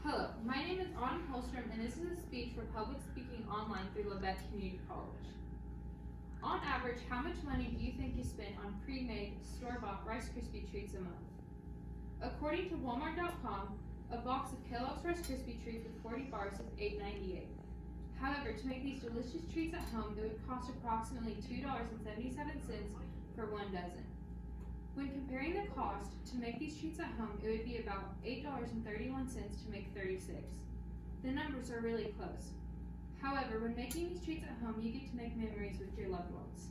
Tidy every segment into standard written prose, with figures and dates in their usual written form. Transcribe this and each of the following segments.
Hello, my name is Holstrom, and this is a speech for public speaking online through Labette Community College. On average, how much money do you think you spend on pre-made, store-bought Rice Krispie treats a month? According to Walmart.com, a box of Kellogg's Rice Krispie treats with 40 bars is $8.98. However, to make these delicious treats at home, it would cost approximately $2.77 for one dozen. When comparing the cost to make these treats at home, it would be about $8.31 to make 36. The numbers are really close. However, when making these treats at home, you get to make memories with your loved ones.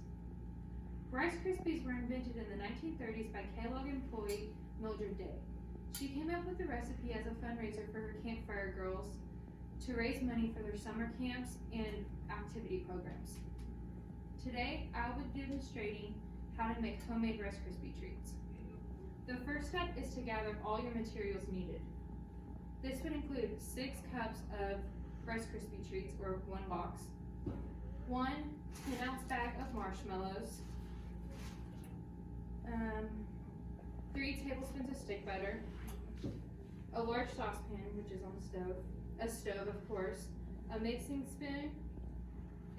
Rice Krispies were invented in the 1930s by Kellogg employee Mildred Day. She came up with the recipe as a fundraiser for her Campfire Girls to raise money for their summer camps and activity programs. Today, I will be demonstrating how to make homemade Rice Krispie treats. The first step is to gather all your materials needed. This would include 6 cups of Rice Krispie treats, or 1 box, 1 10-ounce bag of marshmallows, 3 tablespoons of stick butter, a large saucepan, which is on the stove, a stove of course, a mixing spoon,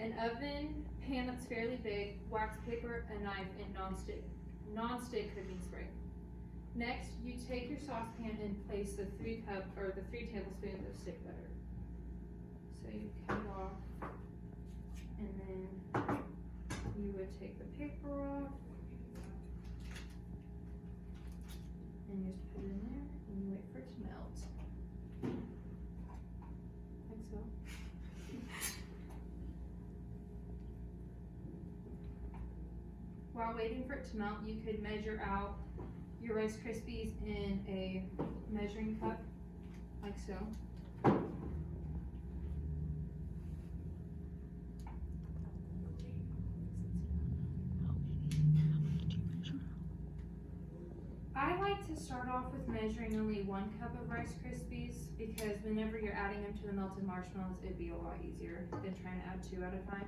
an oven, pan that's fairly big, wax paper, a knife, and non-stick cooking spray. Next, you take your saucepan and place the 3 tablespoons of stick butter. So you cut it off, and then you would take the paper off, and you just put it in there, and you wait for it to melt. Like so. While waiting for it to melt, you could measure out your Rice Krispies in a measuring cup, like so. I like to start off with measuring only 1 cup of Rice Krispies because whenever you're adding them to the melted marshmallows, it'd be a lot easier than trying to add 2 at a time.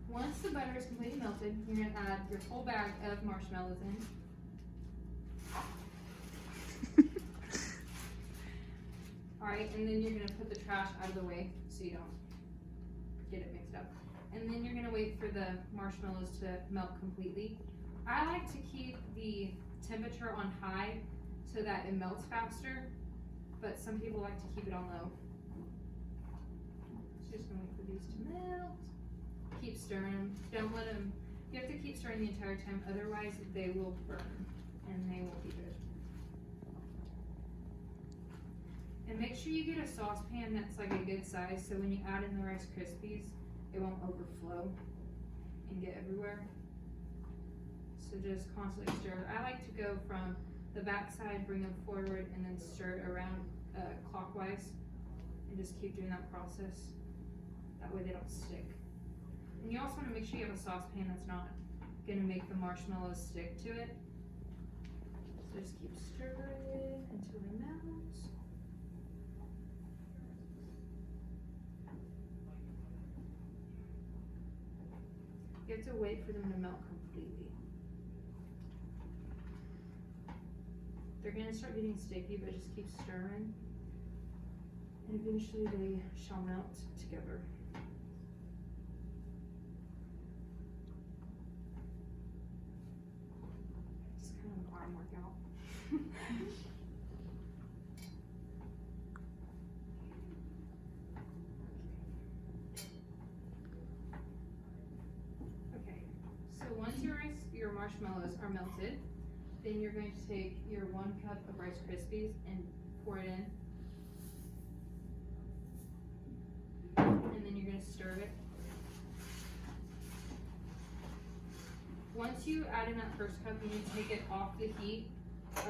Once the butter is completely melted, you're going to add your whole bag of marshmallows in. Alright, and then you're going to put the trash out of the way so you don't get it mixed up. And then you're going to wait for the marshmallows to melt completely. I like to keep the temperature on high so that it melts faster, but some people like to keep it on low. So just going to wait for these to melt. Keep stirring them. Don't let them, you have to keep stirring the entire time, otherwise they will burn and they won't be good. And make sure you get a saucepan that's like a good size so when you add in the Rice Krispies, it won't overflow and get everywhere. So just constantly stir. I like to go from the back side, bring them forward, and then stir it around clockwise, and just keep doing that process. That way they don't stick. And you also want to make sure you have a saucepan that's not going to make the marshmallows stick to it. So just keep stirring until they melt. You have to wait for them to melt completely. They're going to start getting sticky, but just keep stirring. And eventually they shall melt together. Workout. Okay, so once your marshmallows are melted, then you're going to take your 1 cup of Rice Krispies and pour it in. And then you're going to stir it. Once you add in that first cup, you need to take it off the heat,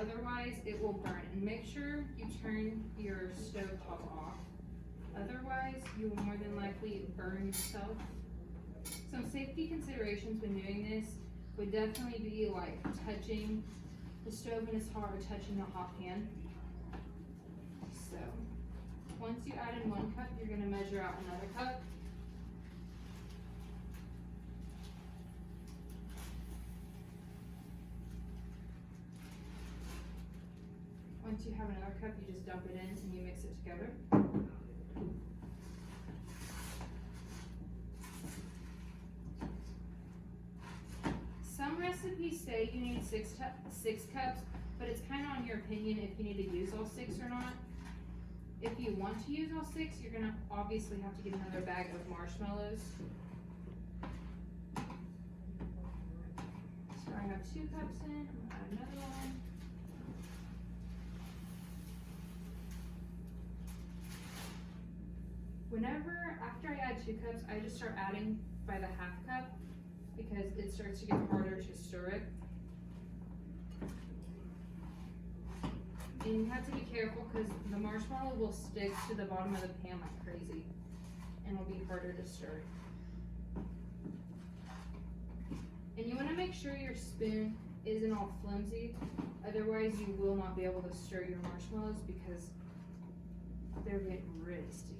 otherwise it will burn. And make sure you turn your stove top off, otherwise you will more than likely burn yourself. Some safety considerations when doing this would definitely be like touching the stove when it's hot or touching the hot pan. So once you add in 1 cup, you're going to measure out another cup. Once you have another cup, you just dump it in and you mix it together. Some recipes say you need six cups, but it's kind of on your opinion if you need to use all 6 or not. If you want to use all 6, you're gonna obviously have to get another bag of marshmallows. So I have 2 cups in, I'm gonna add another one. After I add 2 cups, I just start adding by the half cup because it starts to get harder to stir it. And you have to be careful because the marshmallow will stick to the bottom of the pan like crazy and will be harder to stir. And you want to make sure your spoon isn't all flimsy, otherwise you will not be able to stir your marshmallows because they're getting really sticky.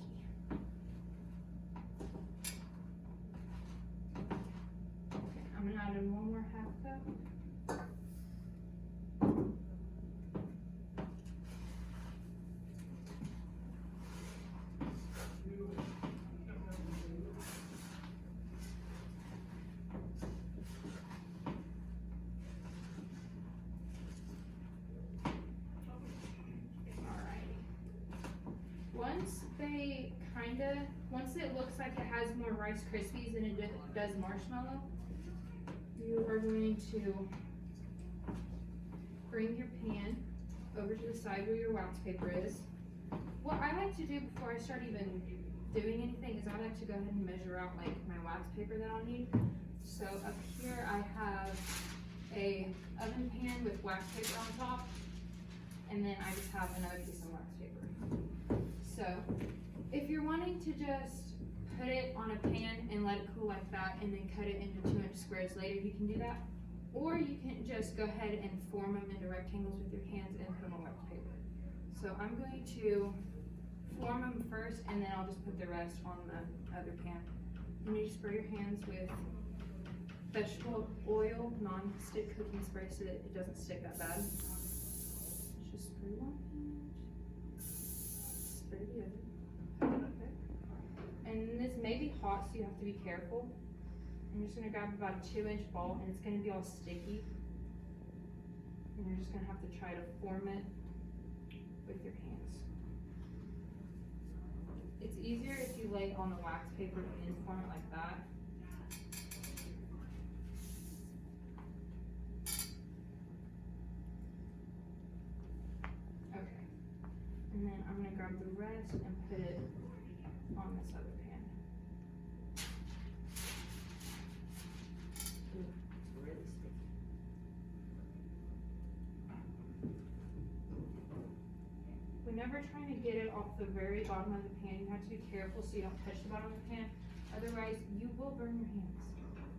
Okay, I'm gonna add in one more half cup. Once it looks like it has more Rice Krispies than it does marshmallow, you are going to bring your pan over to the side where your wax paper is. What I like to do before I start even doing anything is I like to go ahead and measure out like my wax paper that I'll need. So up here I have a oven pan with wax paper on top, and then I just have another piece of wax paper. So if you're wanting to just put it on a pan and let it cool like that and then cut it into 2-inch squares later, you can do that. Or you can just go ahead and form them into rectangles with your hands and put them on wax paper. So I'm going to form them first and then I'll just put the rest on the other pan. You need to spray your hands with vegetable oil, non-stick cooking spray so that it doesn't stick that bad. Just spray one hand, spray the other. And this may be hot, so you have to be careful. I'm just gonna grab about a 2-inch ball, and it's gonna be all sticky. And you're just gonna have to try to form it with your hands. It's easier if you lay it on the wax paper and then form it like that. Okay. And then I'm gonna grab the rest and put it on this other pan. Ooh, it's really sticky. Whenever trying to get it off the very bottom of the pan, you have to be careful so you don't touch the bottom of the pan. Otherwise, you will burn your hands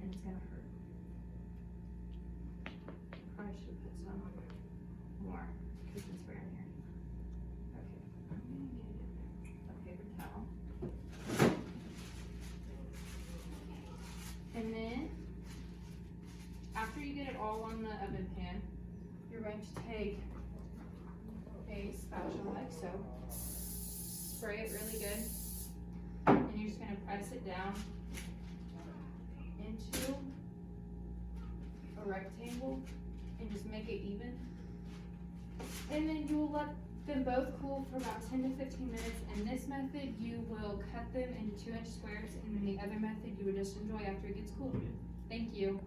and it's gonna hurt. Probably should put some more cooking spray in here. Okay, I'm gonna get a paper towel. And then, after you get it all on the oven pan, you're going to take a spatula like so, spray it really good, and you're just going to press it down into a rectangle and just make it even. And then you will let them both cool for about 10 to 15 minutes. In this method, you will cut them into 2-inch squares, and then the other method you would just enjoy after it gets cool. Thank you.